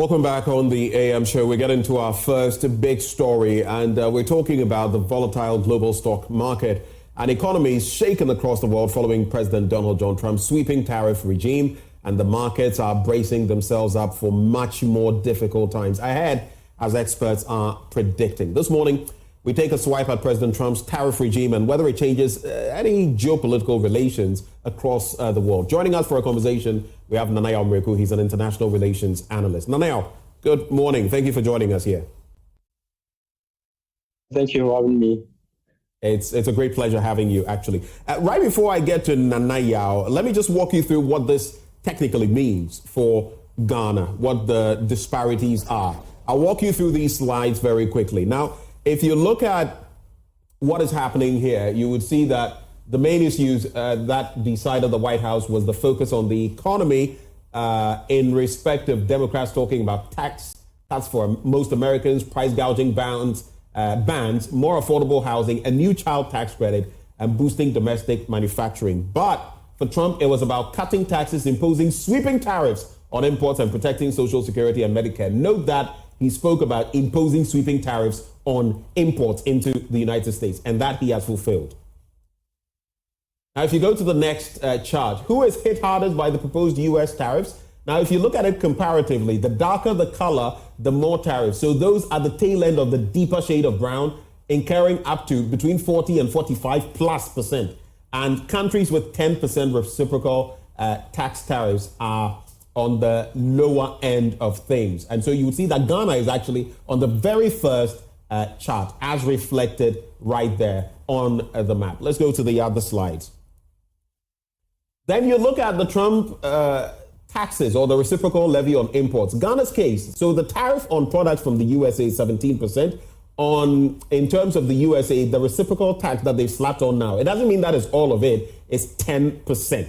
Welcome back on the AM show. We're getting to our first big story, and we're talking about the volatile global stock market and economies shaken across the world following President Donald John Trump's sweeping tariff regime, and the markets are bracing themselves up for much more difficult times ahead, as experts are predicting. This morning, we take a swipe at President Trump's tariff regime and whether it changes any geopolitical relations across the world. Joining us for a conversation, we have Afenyo-Markin. He's an international relations analyst. Afenyo, good morning. Thank you for joining us here. Thank you for having me. It's a great pleasure having you, actually. Right before I get to Afenyo, let me just walk you through what this technically means for Ghana, what the disparities are. I'll walk you through these slides very quickly. Now, if you look at what is happening here, you would see that the main issues that decided the White House was the focus on the economy in respect of Democrats talking about tax cuts for most Americans, price gouging bans, more affordable housing, a new child tax credit, and boosting domestic manufacturing. But for Trump, it was about cutting taxes, imposing sweeping tariffs on imports, and protecting Social Security and Medicare. Note that he spoke about imposing sweeping tariffs on imports into the United States, and that he has fulfilled. Now, if you go to the next chart, who is hit hardest by the proposed U.S. tariffs? Now, if you look at it comparatively, the darker the color, the more tariffs. So those are the tail end of the deeper shade of brown, incurring up to between 40 and 45+%. And countries with 10% reciprocal tax tariffs are on the lower end of things. And so you would see that Ghana is actually on the very first chart, as reflected right there on the map. Let's go to the other slides. Then you look at the Trump taxes or the reciprocal levy on imports. Ghana's case, so the tariff on products from the USA is 17%. In terms of the USA, the reciprocal tax that they've slapped on now, it doesn't mean that is all of it, it's 10%.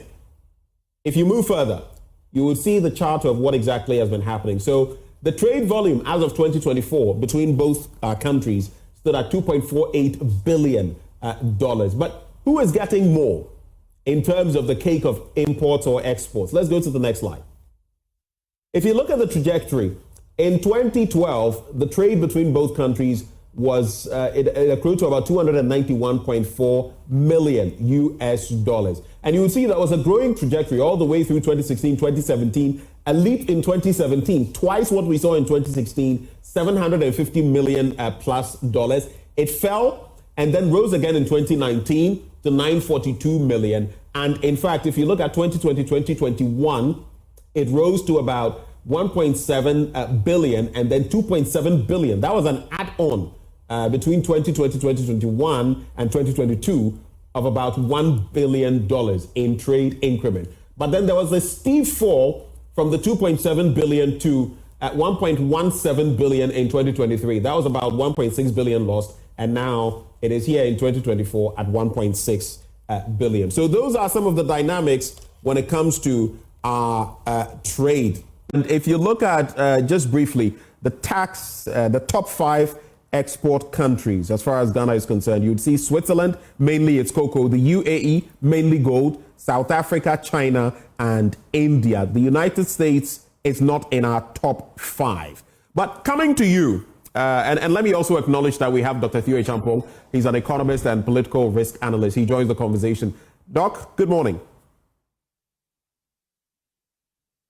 If you move further, you will see the chart of what exactly has been happening. So the trade volume as of 2024 between both countries stood at $2.48 billion. But who is getting more in terms of the cake of imports or exports? Let's go to the next slide. If you look at the trajectory, in 2012, the trade between both countries was, it accrued to about $291.4 million US. And you will see that was a growing trajectory all the way through 2016, 2017, a leap in 2017, twice what we saw in 2016, $750 million plus dollars. It fell and then rose again in 2019 to $942 million. And in fact, if you look at 2020, 2021, it rose to about 1.7 billion and then 2.7 billion. That was an add-on between 2020, 2021 and 2022 of about $1 billion in trade increment. But then there was a steep fall from the 2.7 billion to 1.17 billion in 2023. That was about 1.6 billion lost. And now it is here in 2024 at 1.6 billion. So those are some of the dynamics when it comes to our trade. And if you look at, just briefly, the top 5 export countries, as far as Ghana is concerned, you'd see Switzerland, mainly it's cocoa, the UAE, mainly gold, South Africa, China, and India. The United States is not in our top 5. But coming to you, and let me also acknowledge that we have Dr. Theo Acheampong. He's an economist and political risk analyst. He joins the conversation. Doc, good morning.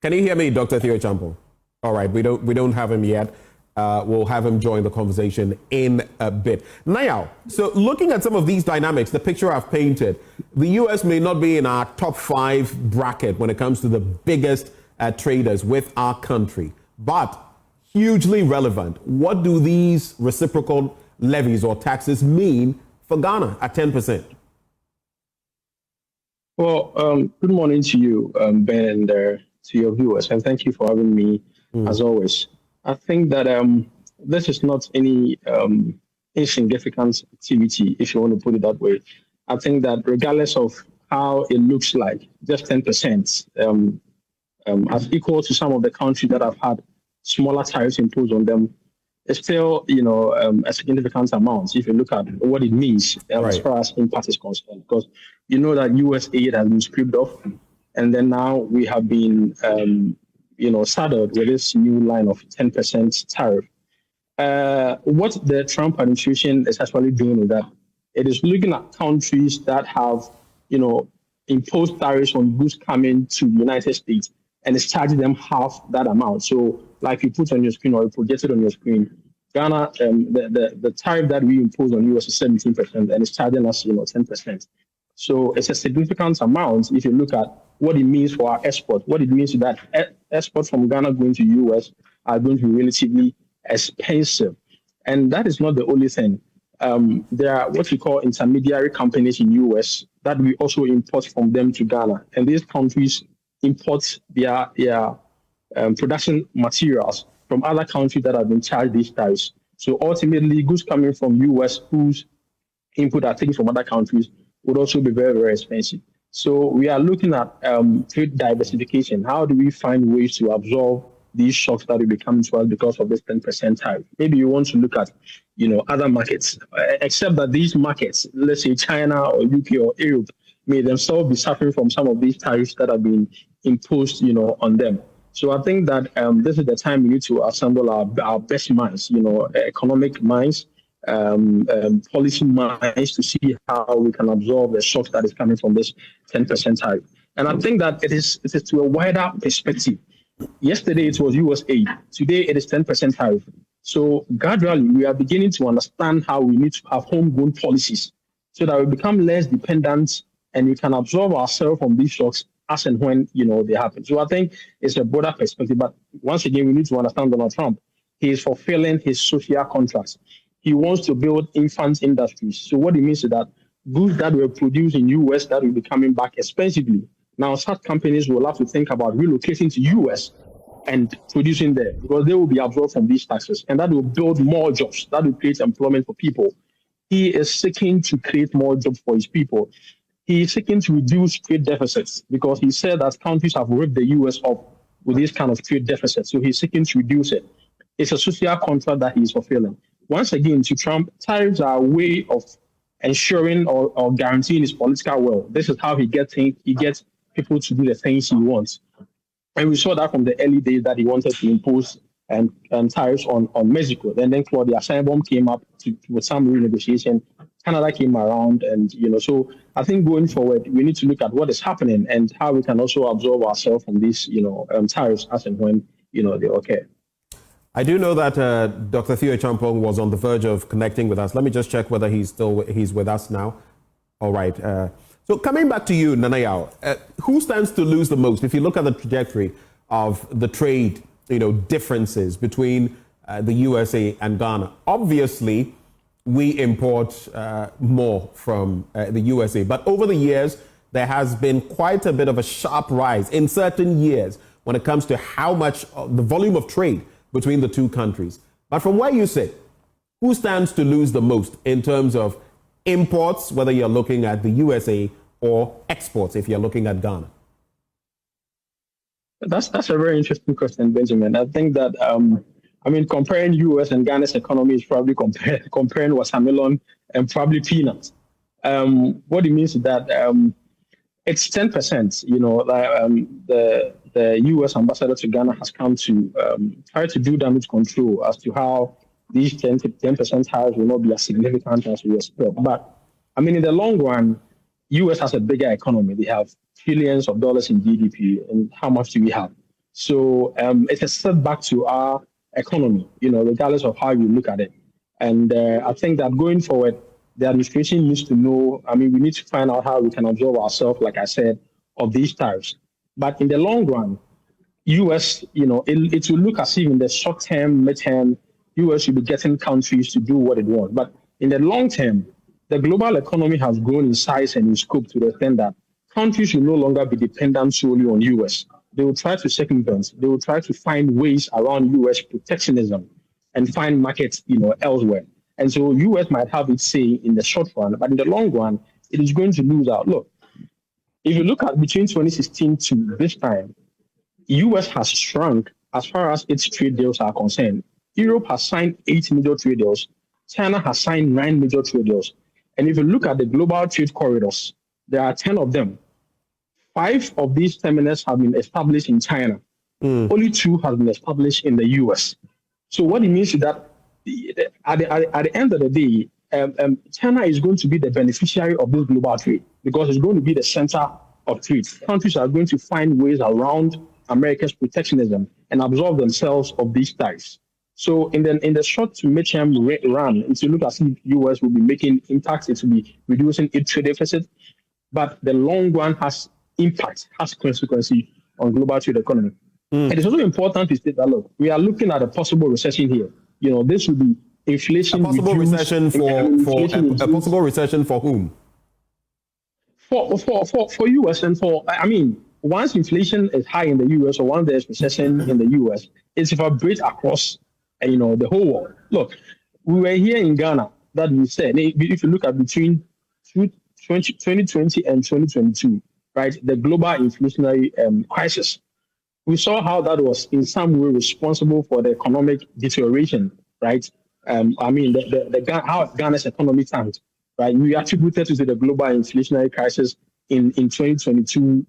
Can you hear me, Dr. Theo Acheampong? All right, we don't have him yet. We'll have him join the conversation in a bit. Now, so looking at some of these dynamics, the picture I've painted, the U.S. may not be in our top 5 bracket when it comes to the biggest traders with our country, but hugely relevant. What do these reciprocal levies or taxes mean for Ghana at 10%? Well, good morning to you, Ben, and to your viewers, and thank you for having me as always. I think that this is not any insignificant activity, if you want to put it that way. I think that regardless of how it looks like, just 10% as equal to some of the countries that have had smaller tariffs imposed on them, it's still, a significant amount if you look at what it means as far as impact is concerned. Because you know that US aid has been stripped off, and then now we have been saddled with this new line of 10% tariff. What the Trump administration is actually doing is that it is looking at countries that have, imposed tariffs on goods coming to the United States, and it's charging them half that amount. So, like you put on your screen or you projected on your screen, Ghana, the tariff that we impose on US is 17%, and it's charging us, 10%. So it's a significant amount if you look at what it means for our export. What it means is that exports from Ghana going to US are going to be relatively expensive. And that is not the only thing. There are what we call intermediary companies in US that we also import from them to Ghana. And these countries import their production materials from other countries that have been charged these tariffs. So ultimately, goods coming from US whose input are taken from other countries would also be very, very expensive. So we are looking at trade diversification. How do we find ways to absorb these shocks that will be coming to us because of this 10% tariff? Maybe you want to look at, other markets, except that these markets, let's say China or UK or Europe, may themselves be suffering from some of these tariffs that have been imposed, on them. So I think that this is the time we need to assemble our best minds, economic minds, policy minds, to see how we can absorb the shock that is coming from this 10% tariff. And I think that it is to a wider perspective. Yesterday it was US aid. Today it is 10% tariff. So gradually we are beginning to understand how we need to have homegrown policies so that we become less dependent and we can absorb ourselves from these shocks as and when they happen. So I think it's a broader perspective. But once again, we need to understand Donald Trump. He is fulfilling his social contracts. He wants to build infant industries. So what it means is that goods that were produced in US that will be coming back expensively. Now, such companies will have to think about relocating to US and producing there because they will be absorbed from these taxes. And that will build more jobs. That will create employment for people. He is seeking to create more jobs for his people. He is seeking to reduce trade deficits because he said that countries have ripped the US off with this kind of trade deficit. So he's seeking to reduce it. It's a social contract that he is fulfilling. Once again, to Trump, tariffs are a way of ensuring or guaranteeing his political will. This is how he gets people to do the things he wants. And we saw that from the early days that he wanted to impose tariffs on Mexico. Then Claudia Acheampong came up with some renegotiation. Canada came around, and so I think going forward we need to look at what is happening and how we can also absorb ourselves from these tariffs as and when they occur. I do know that Dr. Theo Acheampong was on the verge of connecting with us. Let me just check whether he's with us now. All right. So coming back to you, Nana-Yaw, who stands to lose the most if you look at the trajectory of the trade differences between the USA and Ghana? Obviously, we import more from the USA. But over the years, there has been quite a bit of a sharp rise in certain years when it comes to how much the volume of trade between the two countries. But from where you sit, who stands to lose the most in terms of imports, whether you're looking at the USA, or exports if you're looking at Ghana? That's a very interesting question, Benjamin. I think that comparing US and Ghana's economy is probably comparing watermelon and probably peanuts. What it means is that it's 10%. The US ambassador to Ghana has come to try to do damage control as to how these 10% tariffs will not be as significant as we expect. But in the long run, US has a bigger economy. They have trillions of dollars in GDP, and how much do we have? So it's a setback to our economy, regardless of how you look at it. And I think that going forward, the administration needs to know, we need to find out how we can absorb ourselves, like I said, of these tariffs. But in the long run, US, it will look as if in the short term, mid-term, US will be getting countries to do what it wants. But in the long term, the global economy has grown in size and in scope to the extent that countries will no longer be dependent solely on US. They will try to circumvent. They will try to find ways around US protectionism and find markets, elsewhere. And so US might have its say in the short run, but in the long run, it is going to lose out. Look, if you look at between 2016 to this time, US has shrunk as far as its trade deals are concerned. Europe has signed 8 major trade deals. China has signed 9 major trade deals. And if you look at the global trade corridors, there are 10 of them. 5 of these terminals have been established in China. Only 2 has been established in the US. So what it means is that at the end of the day, China is going to be the beneficiary of this global trade because it's going to be the center of trade. Countries are going to find ways around America's protectionism and absorb themselves of these tariffs. So in the short to mid-term run, if you look at the US will be making impacts, it will be reducing its trade deficit, but the long run has impact, has consequences on global trade economy. And it's also important to state that, look, we are looking at a possible recession here. This will be inflation. A possible recession a possible recession for whom? For US and once inflation is high in the US or once there's recession in the US, it's evaporate across the whole world. Look, we were here in Ghana that we said, if you look at between 2020 and 2022, right, the global inflationary crisis, we saw how that was in some way responsible for the economic deterioration, right? How Ghana's economy tanked, right? We attributed to the global inflationary crisis in 2022,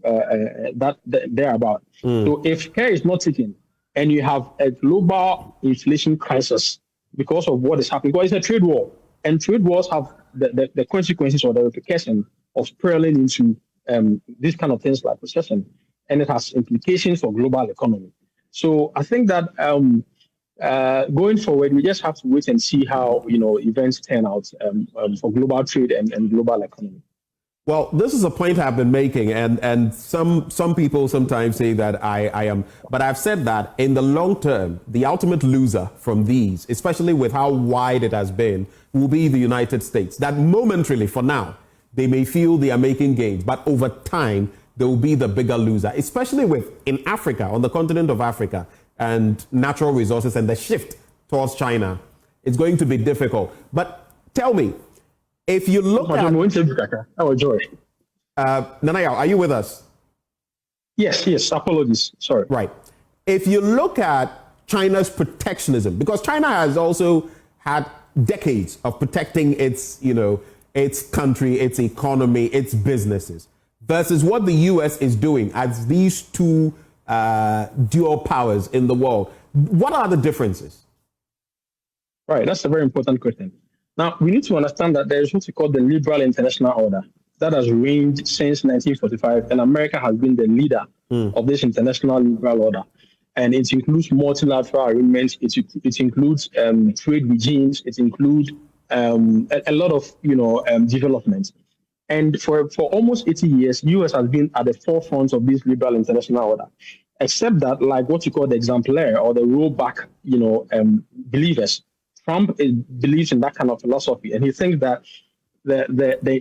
thereabout. So if care is not taken and you have a global inflation crisis because of what is happening, because it's a trade war, and trade wars have the consequences or the repercussion of spiraling into these kind of things like recession, and it has implications for global economy. So I think that going forward, we just have to wait and see how events turn out for global trade and global economy. Well, this is a point I've been making, and some people sometimes say that I am, but I've said that in the long term, the ultimate loser from these, especially with how wide it has been, will be the United States. That momentarily, for now, they may feel they are making gains, but over time, they will be the bigger loser, especially in Africa, on the continent of Africa, and natural resources and the shift towards China. It's going to be difficult. But tell me, if you look at... Nanaya, are you with us? Yes, apologies, sorry. Right. If you look at China's protectionism, because China has also had decades of protecting its country, its economy, its businesses, versus what the US is doing as these two dual powers in the world. What are the differences? Right, that's a very important question. Now, we need to understand that there is what we call the liberal international order that has reigned since 1945, and America has been the leader of this international liberal order. And it includes multilateral agreements, it includes trade regimes, it includes a lot of development. And for almost 80 years, US has been at the forefront of this liberal international order, except that, like what you call the exemplar or the rollback, believers. Trump believes in that kind of philosophy, and he thinks that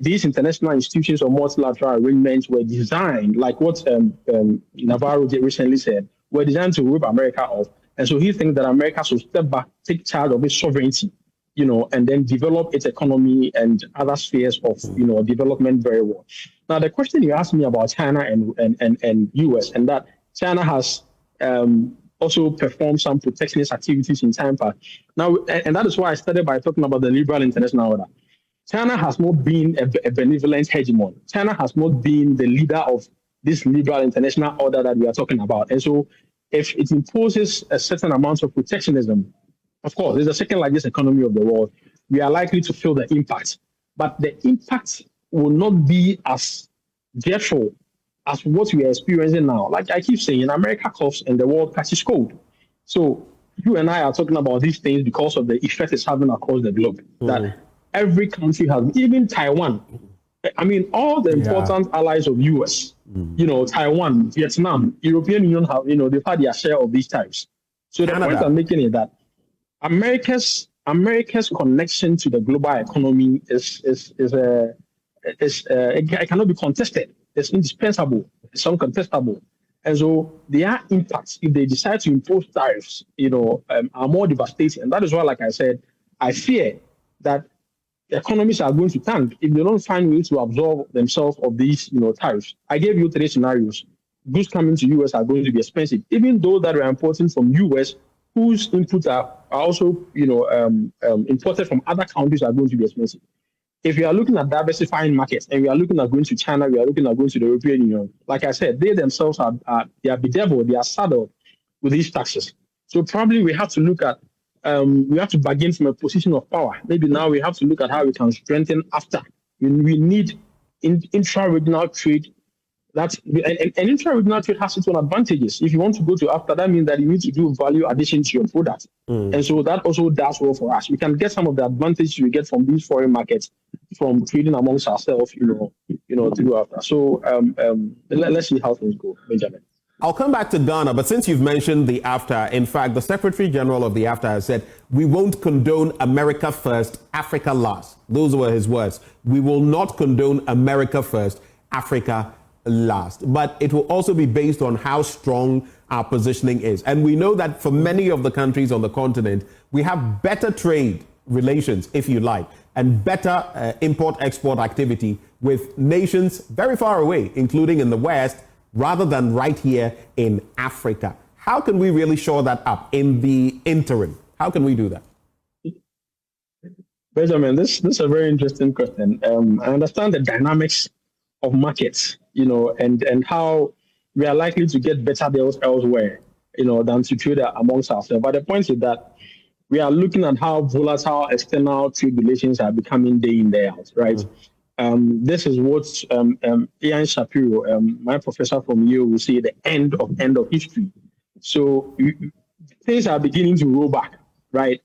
these international institutions or multilateral arrangements were designed, like what Navarro recently said, were designed to rip America off. And so he thinks that America should step back, take charge of its sovereignty, and then develop its economy and other spheres of, development very well. Now, the question you asked me about China and US, and that China has also performed some protectionist activities in time past. Now, and that is why I started by talking about the liberal international order. China has not been a benevolent hegemon. China has not been the leader of this liberal international order that we are talking about. And so if it imposes a certain amount of protectionism, of course, it's the second largest economy of the world, we are likely to feel the impact. But the impact will not be as dreadful as what we are experiencing now. Like I keep saying, America coughs and the world catches cold. So you and I are talking about these things because of the effect it's having across the globe. That every country has, even Taiwan. I mean, all the important allies of US, Taiwan, Vietnam, European Union have, they've had their share of these types. So the point I'm making is that America's connection to the global economy it cannot be contested. It's indispensable. It's uncontestable. And so their impacts, if they decide to impose tariffs, are more devastating. And that is why, like I said, I fear that the economies are going to tank if they don't find ways to absorb themselves of these, tariffs. I gave you 3 scenarios. Goods coming to US are going to be expensive, even though that we're importing from US, whose inputs are also, imported from other countries are going to be expensive. If we are looking at diversifying markets and we are looking at going to China, we are looking at going to the European Union, like I said, they themselves they are bedeviled, they are saddled with these taxes. So probably we have to look at, we have to bargain from a position of power. Maybe now we have to look at how we can strengthen after. We need intra-regional trade. And intra-regional trade has its own advantages. If you want to go to after, that means that you need to do value addition to your product. And so that also does well for us. We can get some of the advantages we get from these foreign markets from trading amongst ourselves, to do after. So let's see how things go, Benjamin. I'll come back to Ghana, but since you've mentioned the AFTA, in fact, the Secretary General of the AFTA has said, we won't condone America first, Africa last. Those were his words. We will not condone America first, Africa last. But it will also be based on how strong our positioning is. And we know that for many of the countries on the continent, we have better trade relations, if you like, and better import-export activity with nations very far away, including in the West, rather than right here in Africa. How can we really shore that up in the interim? How can we do that? Benjamin, this is a very interesting question. I understand the dynamics of markets, and how we are likely to get better deals elsewhere, than to trade amongst ourselves. But the point is that we are looking at how volatile external trade relations are becoming day in, day out, right? This is what Ian Shapiro, my professor from Yale, will say the end of history. So things are beginning to roll back, right?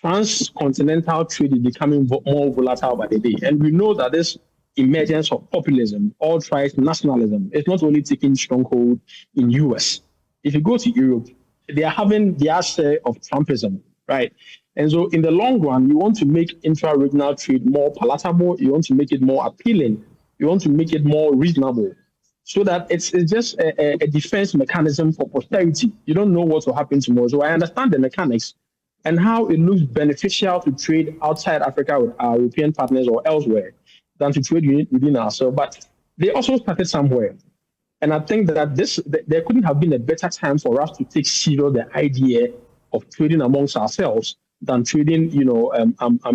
Transcontinental trade is becoming more volatile by the day. And we know that this emergence of populism, alt-right nationalism, is not only taking stronghold in US. If you go to Europe, they are having their share of Trumpism, right? And so in the long run, you want to make intra-regional trade more palatable, you want to make it more appealing, you want to make it more reasonable, so that it's just a defense mechanism for posterity. You don't know what will happen tomorrow. So I understand the mechanics and how it looks beneficial to trade outside Africa with our European partners or elsewhere than to trade within ourselves. But they also started somewhere. And I think that there couldn't have been a better time for us to take serious the idea of trading amongst ourselves than trading,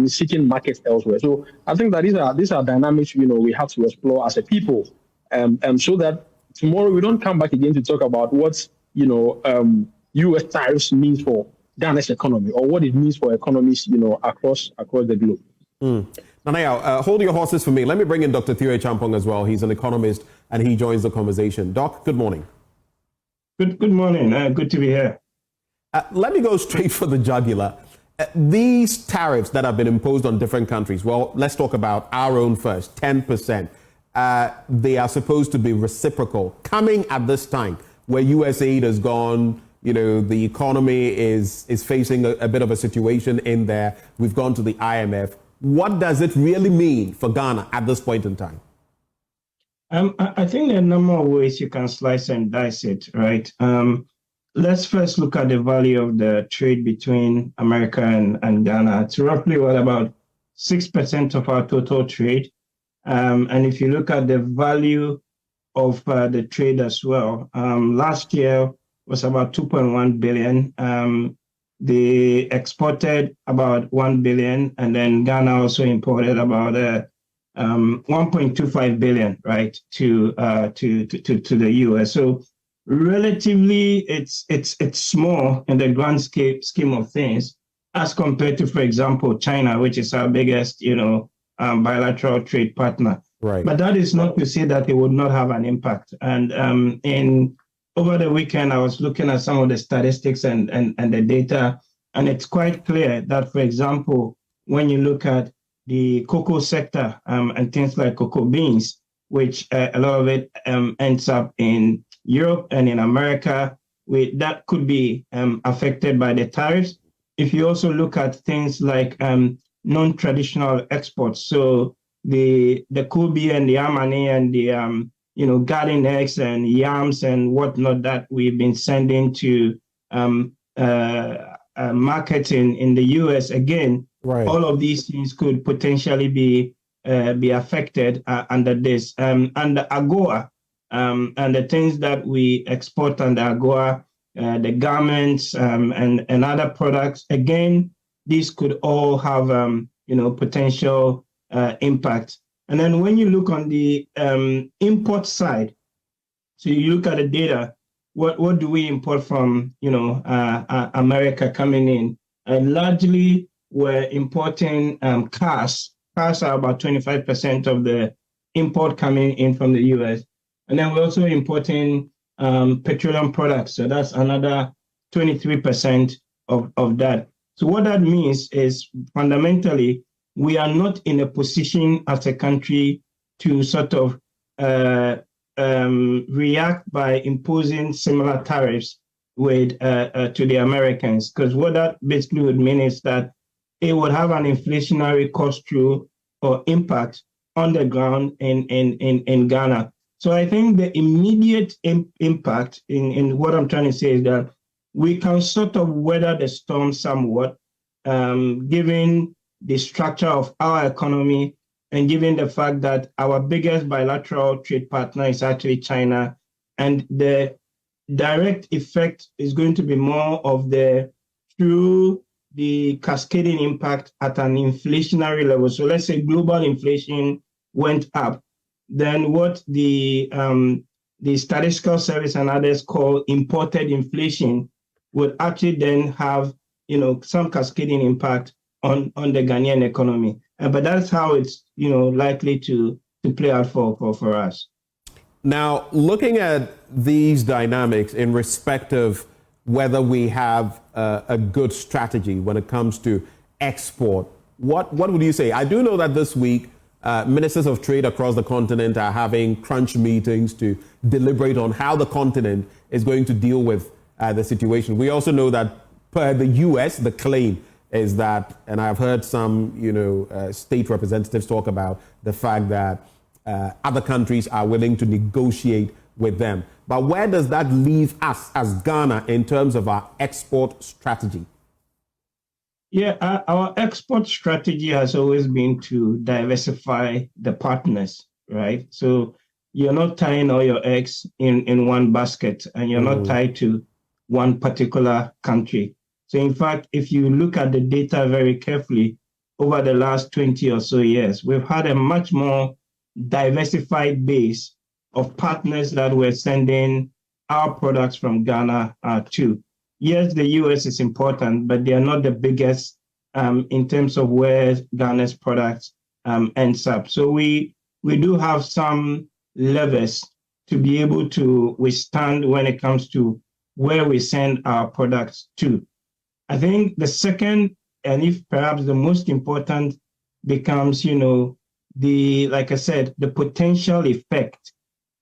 seeking markets elsewhere. So I think that these are dynamics, we have to explore as a people, so that tomorrow we don't come back again to talk about what, U.S. tariffs means for Ghana's economy or what it means for economies, across the globe. Nanaya, hold your horses for me. Let me bring in Dr. Theo Acheampong as well. He's an economist and he joins the conversation. Doc, good morning. Good morning. Good to be here. Let me go straight for the jugular. These tariffs that have been imposed on different countries, well, let's talk about our own first, 10%. They are supposed to be reciprocal, coming at this time where US aid has gone, the economy is facing a bit of a situation in there. We've gone to the IMF. What does it really mean for Ghana at this point in time? I think there are a number of ways you can slice and dice it, right? Let's first look at the value of the trade between America and Ghana. It's roughly about 6% of our total trade. And if you look at the value of the trade as well, last year was about 2.1 billion. They exported about 1 billion, and then Ghana also imported about 1.25 billion, right, to the US. So relatively, it's small in the grand scheme of things as compared to, for example, China, which is our biggest, bilateral trade partner. Right. But that is not to say that it would not have an impact. And over the weekend, I was looking at some of the statistics and the data, and it's quite clear that, for example, when you look at the cocoa sector and things like cocoa beans, which a lot of it ends up in Europe and in America, that could be affected by the tariffs. If you also look at things like non-traditional exports, so the Kobe and the Amani and the garden eggs and yams and whatnot that we've been sending to markets in the US, again, right. All of these things could potentially be affected under this. And the AGOA and the things that we export under AGOA, the garments and other products, again, these could all have potential impact. And then when you look on the import side, so you look at the data, what do we import from, America coming in? Largely, we're importing cars. Cars are about 25% of the import coming in from the US. And then we're also importing petroleum products. So that's another 23% of that. So what that means is fundamentally, we are not in a position as a country to sort of react by imposing similar tariffs with to the Americans, because what that basically would mean is that it would have an inflationary cost through or impact on the ground in Ghana. So I think the immediate impact in what I'm trying to say is that we can sort of weather the storm somewhat, given the structure of our economy and given the fact that our biggest bilateral trade partner is actually China, and the direct effect is going to be more of through the cascading impact at an inflationary level. So let's say global inflation went up, then what the statistical service and others call imported inflation would actually then have, some cascading impact on the Ghanaian economy. But that's how it's, likely to play out for us. Now, looking at these dynamics in respect of whether we have a good strategy when it comes to export, what would you say? I do know that this week, ministers of trade across the continent are having crunch meetings to deliberate on how the continent is going to deal with the situation. We also know that per the US, the claim is that, and I've heard some, state representatives talk about the fact that other countries are willing to negotiate with them. But where does that leave us as Ghana in terms of our export strategy? Yeah, our export strategy has always been to diversify the partners, right? So you're not tying all your eggs in one basket, and you're not tied to one particular country. So in fact, if you look at the data very carefully over the last 20 or so years, we've had a much more diversified base of partners that we're sending our products from Ghana to. Yes, the US is important, but they are not the biggest in terms of where Ghana's products ends up. So we do have some levers to be able to withstand when it comes to where we send our products to. I think the second, and if perhaps the most important, becomes, like I said, the potential effect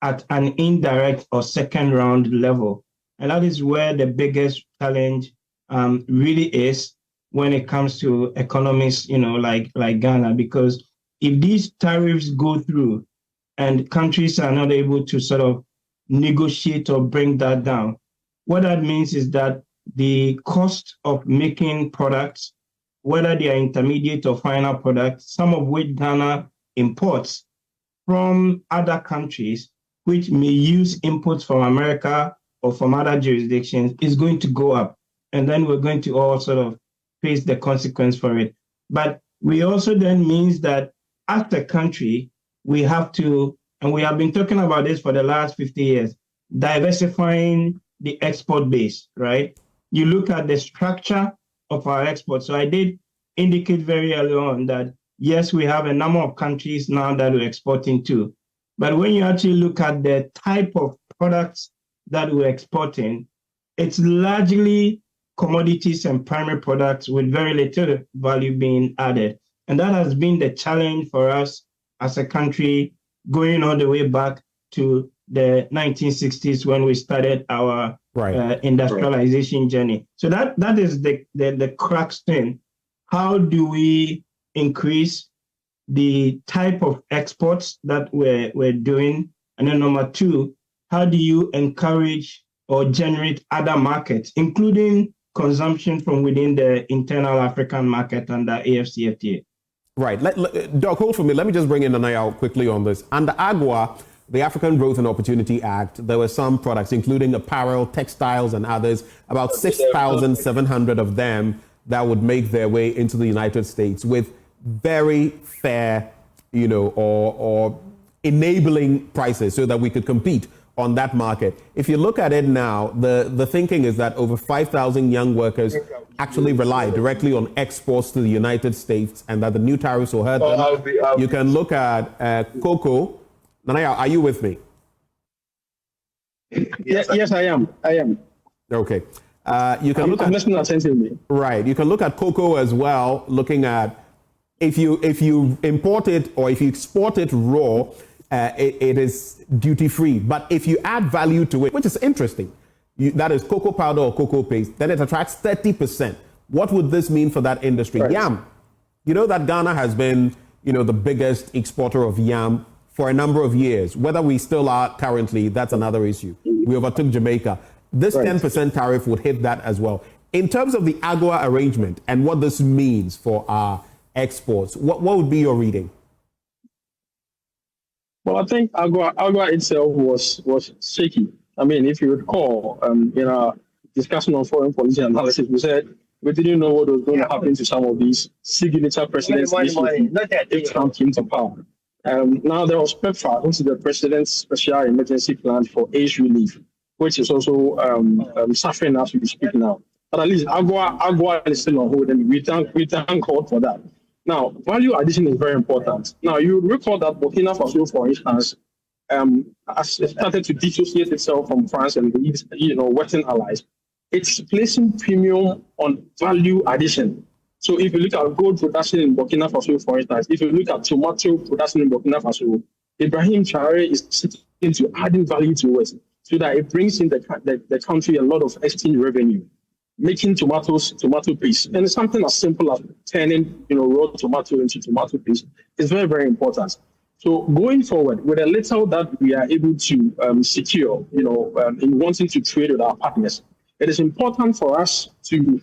at an indirect or second round level. And that is where the biggest challenge really is when it comes to economies, like Ghana, because if these tariffs go through and countries are not able to sort of negotiate or bring that down, what that means is that the cost of making products, whether they are intermediate or final products, some of which Ghana imports from other countries, which may use imports from America or from other jurisdictions, is going to go up. And then we're going to all sort of face the consequence for it. But we also then means that as a country, we have to, and we have been talking about this for the last 50 years, diversifying the export base, right? You look at the structure of our exports. So I did indicate very early on that, yes, we have a number of countries now that we're exporting to. But when you actually look at the type of products that we're exporting, it's largely commodities and primary products with very little value being added. And that has been the challenge for us as a country going all the way back to the 1960s when we started our industrialization journey. So that is the crux thing. How do we increase the type of exports that we're doing? And then number two, how do you encourage or generate other markets, including consumption from within the internal African market under AfCFTA? Right. Doc, hold for me. Let me just bring in Nanaya quickly on this. Under AGWA, the African Growth and Opportunity Act, there were some products, including apparel, textiles, and others, about 6,700 of them that would make their way into the United States with very fair, or enabling prices so that we could compete on that market. If you look at it now, the thinking is that over 5,000 young workers actually rely directly on exports to the United States, and that the new tariffs will hurt them. You can look at cocoa. Nanaya, are you with me? Yes, I am. Okay. You can look at, listening attentively. Right. You can look at cocoa as well, looking at if you import it or if you export it raw, it is duty free. But if you add value to it, which is interesting, that is cocoa powder or cocoa paste, then it attracts 30%. What would this mean for that industry? Right. Yam. You know that Ghana has been, the biggest exporter of yam for a number of years. Whether we still are currently, that's another issue. We overtook Jamaica. This 10% tariff would hit that as well. In terms of the AGOA arrangement and what this means for our exports, what would be your reading? Well, I think AGOA itself was shaky. I mean, if you recall, in our discussion on foreign policy analysis, we said we didn't know what was going to happen to some of these signature presidents if Trump came to power. Now there was PEPFAR, which is the President's Special Emergency Plan for AIDS Relief, which is also suffering as we speak now. But at least AGOA is still on hold, and we thank God for that. Now, value addition is very important. Now, you recall that Burkina Faso, for instance, has started to dissociate itself from France and the Western allies. It's placing premium on value addition. So if you look at gold production in Burkina Faso, for instance, if you look at tomato production in Burkina Faso, Ibrahim Traore is sitting to adding value to it so that it brings in the country a lot of exchange revenue, making tomato paste. And it's something as simple as turning raw tomato into tomato paste is very, very important. So going forward, with a little that we are able to secure, in wanting to trade with our partners, it is important for us to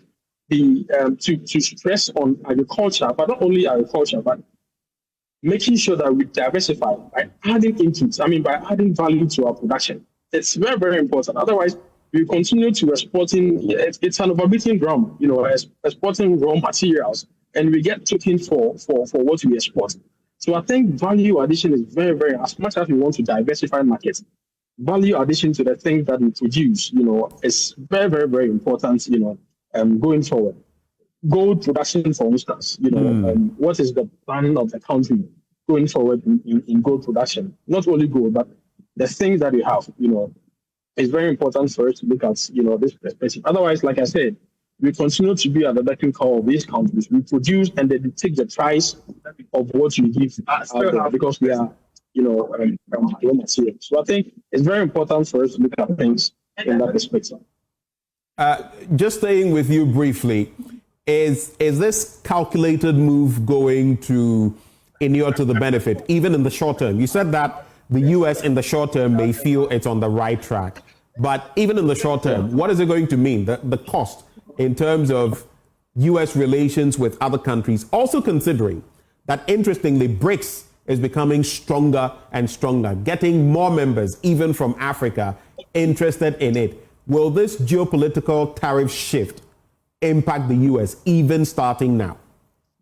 be to stress on agriculture, but not only agriculture, but making sure that we diversify by adding inputs. I mean, by adding value to our production. It's very, very important. Otherwise, we continue to exporting. It's an overbeating drum, exporting raw materials, and we get taken for what we export. So I think value addition is very, very, as much as we want to diversify markets, value addition to the things that we produce, is very, very, very important, going forward. Gold production, for instance, what is the plan of the country going forward in gold production? Not only gold, but the things that we have, it's very important for us to look at, this perspective. Otherwise, like I said, we continue to be at the beck and call of these countries. We produce and they take the price of what you give because we are, raw materials. So I think it's very important for us to look at things in that perspective. Just staying with you briefly, is this calculated move going to inure to the benefit, even in the short term? You said that the U.S. in the short term may feel it's on the right track, but even in the short term, what is it going to mean? The cost in terms of U.S. relations with other countries, also considering that, interestingly, BRICS is becoming stronger and stronger, getting more members, even from Africa, interested in it. Will this geopolitical tariff shift impact the U.S. even starting now?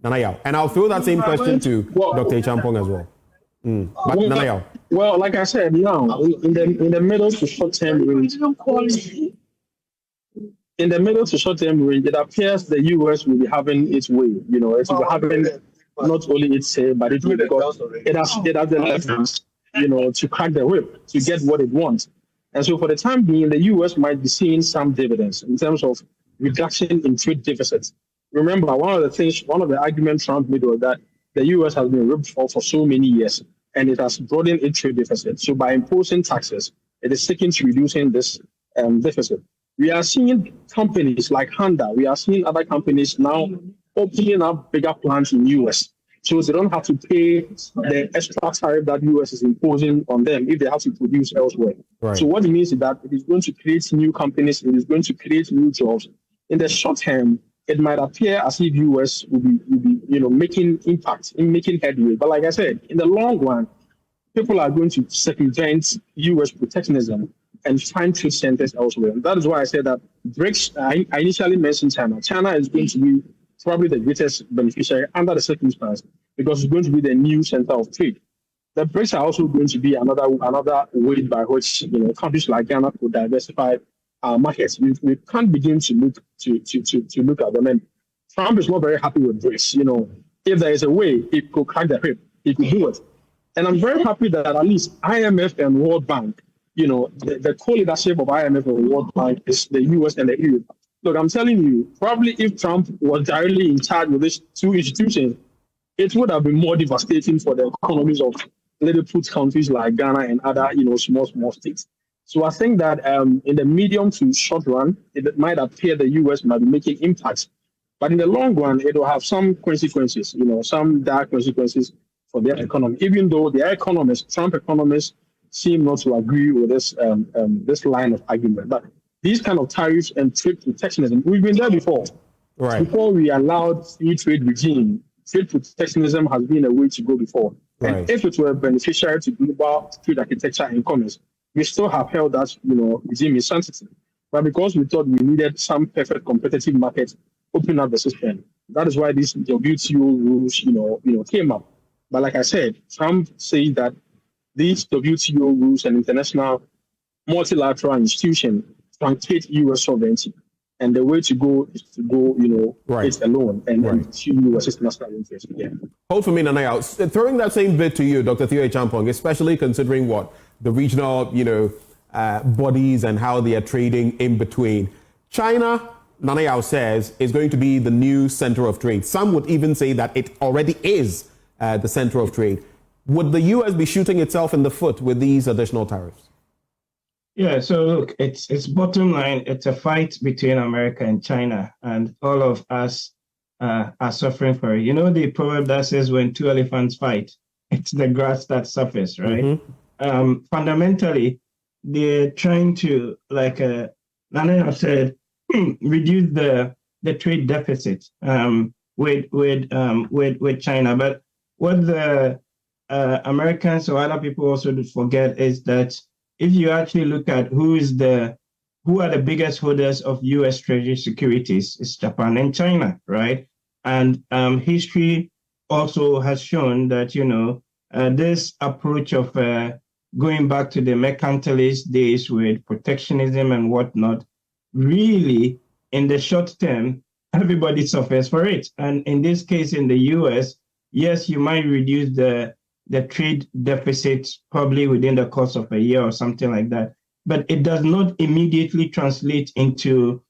Nanaya, and I'll throw that same question to Dr. Acheampong as well. But Nanaya. Well, like I said, now in the middle to short term range, it appears the U.S. will be having its way. It will be having not only its say, but it will, because it has the leverage, to crack the whip to get what it wants. And so, for the time being, the U.S. might be seeing some dividends in terms of reduction in trade deficits. Remember, one of the arguments Trump made was that the U.S. has been ripped off for so many years, and it has broadened its trade deficit. So, by imposing taxes, it is seeking to reducing this deficit. We are seeing companies like Honda. We are seeing other companies now opening up bigger plants in the U.S. so they don't have to pay the extra tariff that U.S. is imposing on them if they have to produce elsewhere. Right. So what it means is that it is going to create new companies. It is going to create new jobs. In the short term, it might appear as if U.S. will be making impact, in making headway. But like I said, in the long run, people are going to circumvent U.S. protectionism and find trade centers elsewhere. And that is why I said that BRICS, I initially mentioned China. China is going to be probably the greatest beneficiary under the circumstance because it's going to be the new center of trade. the BRICS are also going to be another way by which countries like Ghana could diversify our markets. We can't begin to look at them. And Trump is not very happy with BRICS. If there is a way he could crack the whip, he could do it. And I'm very happy that at least IMF and World Bank, the co-leadership of IMF and World Bank is the US and the EU. Look, I'm telling you, probably if Trump was directly in charge with these two institutions, it would have been more devastating for the economies of little put countries like Ghana and other, small states. So I think that in the medium to short run, it might appear the US might be making impacts. But in the long run, it will have some consequences, some dire consequences for their economy, even though their economists, Trump economists, seem not to agree with this line of argument. But these kind of tariffs and trade protectionism, we've been there before. Right. Before we allowed free trade regime, trade protectionism has been a way to go before. Right. And if it were beneficiary to global trade architecture and commerce, we still have held that regime insensitive. But because we thought we needed some perfect competitive market, open up the system. That is why these WTO rules, came up. But like I said, Trump says that these WTO rules and international multilateral institutions truncate U.S. sovereignty. And the way to go is to go, it alone and to U.S. national interest. Yeah. Hold for me, Nanaya. Throwing that same bit to you, Dr. Theo Acheampong, especially considering the regional, bodies and how they are trading in between. China, Nanaya says, is going to be the new center of trade. Some would even say that it already is the center of trade. Would the U.S. be shooting itself in the foot with these additional tariffs? Yeah, so look, it's bottom line, it's a fight between America and China, and all of us are suffering for it. The proverb that says when two elephants fight, it's the grass that suffers, right? Mm-hmm. Fundamentally, they're trying to, like Nana said, reduce the trade deficit with China. But what the Americans or other people also forget is that if you actually look at who are the biggest holders of U.S. Treasury securities, it's Japan and China, right? And history also has shown that, this approach of going back to the mercantilist days with protectionism and whatnot, really, in the short term, everybody suffers for it. And in this case, in the U.S., yes, you might reduce the trade deficit probably within the course of a year or something like that. But it does not immediately translate into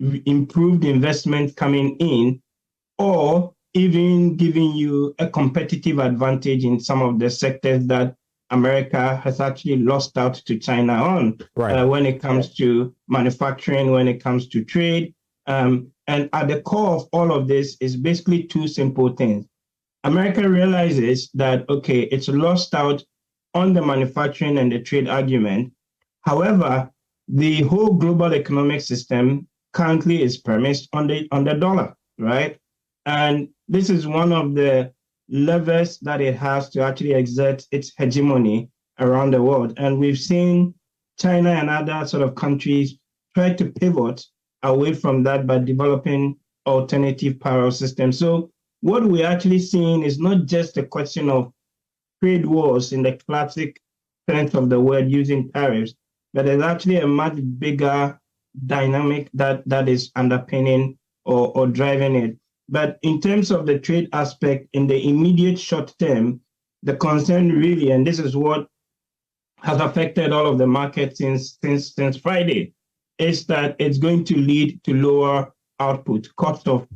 improved investment coming in or even giving you a competitive advantage in some of the sectors that America has actually lost out to China on when it comes to manufacturing, when it comes to trade. And at the core of all of this is basically two simple things. America realizes that, okay, it's lost out on the manufacturing and the trade argument. However, the whole global economic system currently is premised on the dollar, right? And this is one of the levers that it has to actually exert its hegemony around the world. And we've seen China and other sort of countries try to pivot away from that by developing alternative parallel systems. So what we're actually seeing is not just a question of trade wars in the classic sense of the word using tariffs, but there's actually a much bigger dynamic that is underpinning or driving it. But in terms of the trade aspect, in the immediate short term, the concern really, and this is what has affected all of the markets since Friday, is that it's going to lead to lower output. Cost of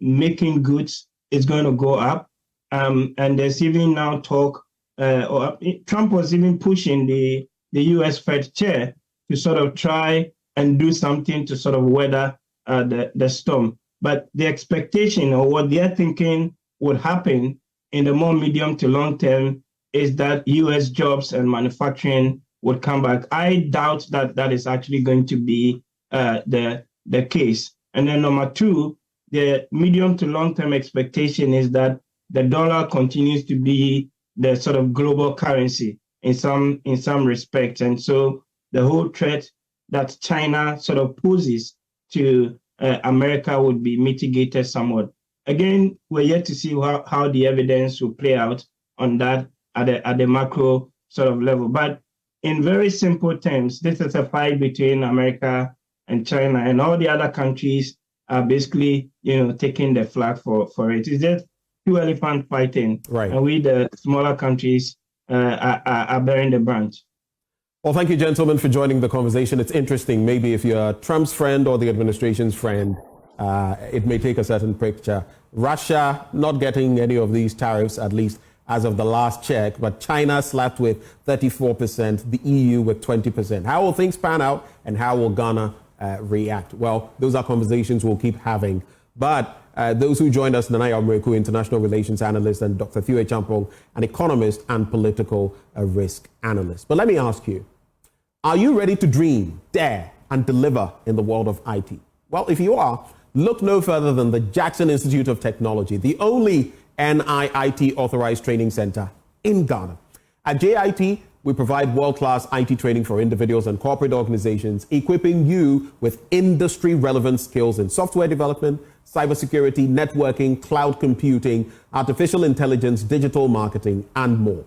making goods is going to go up. And there's even now talk, Trump was even pushing the US Fed chair to sort of try and do something to sort of weather the storm. But the expectation or what they're thinking would happen in the more medium to long term is that US jobs and manufacturing would come back. I doubt that that is actually going to be the case. And then number two, the medium to long-term expectation is that the dollar continues to be the sort of global currency in some respects. And so the whole threat that China sort of poses to America would be mitigated somewhat. Again, we're yet to see how the evidence will play out. on that at the macro sort of level. But in very simple terms, this is a fight between America and China, and all the other countries are basically, taking the flag for it. It's just two elephant fighting, right? And we, the smaller countries, are bearing the brunt. Well, thank you, gentlemen, for joining the conversation. It's interesting. Maybe if you're Trump's friend or the administration's friend, it may take a certain picture. Russia not getting any of these tariffs, at least as of the last check, but China slapped with 34%, the EU with 20%. How will things pan out, and how will Ghana react? Well, those are conversations we'll keep having. But those who joined us, Nana Yaw-Mreku, international relations analyst, and Dr. Theo Acheampong, an economist and political risk analyst. But let me ask you, are you ready to dream, dare, and deliver in the world of IT? Well, if you are, look no further than the Jackson Institute of Technology, the only NIIT authorized training center in Ghana. At JIT, we provide world-class IT training for individuals and corporate organizations, equipping you with industry-relevant skills in software development, cybersecurity, networking, cloud computing, artificial intelligence, digital marketing, and more.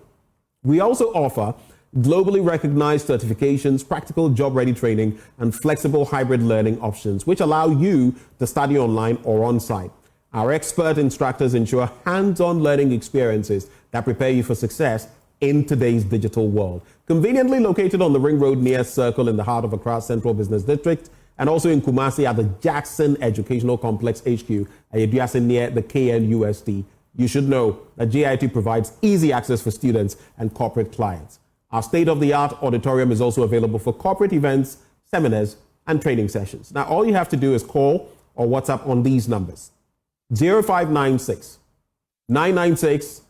We also offer globally recognized certifications, practical job-ready training, and flexible hybrid learning options, which allow you to study online or on-site. Our expert instructors ensure hands-on learning experiences that prepare you for success in today's digital world. Conveniently located on the Ring Road near Circle in the heart of Accra Central Business District, and also in Kumasi at the Jackson Educational Complex HQ at Yeduasin near the KNUST. You should know that JIT provides easy access for students and corporate clients. Our state-of-the-art auditorium is also available for corporate events, seminars, and training sessions. Now, all you have to do is call or WhatsApp on these numbers: 0596 996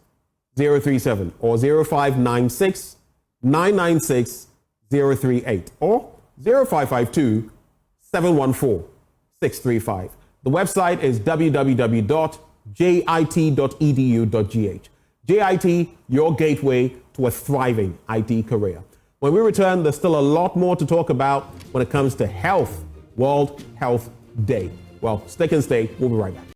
037 or 0596 996 038 or 0552 714 635. The website is www.jit.edu.gh. JIT, your gateway to a thriving IT career. When we return, there's still a lot more to talk about when it comes to health, World Health Day. Well, stick and stay. We'll be right back.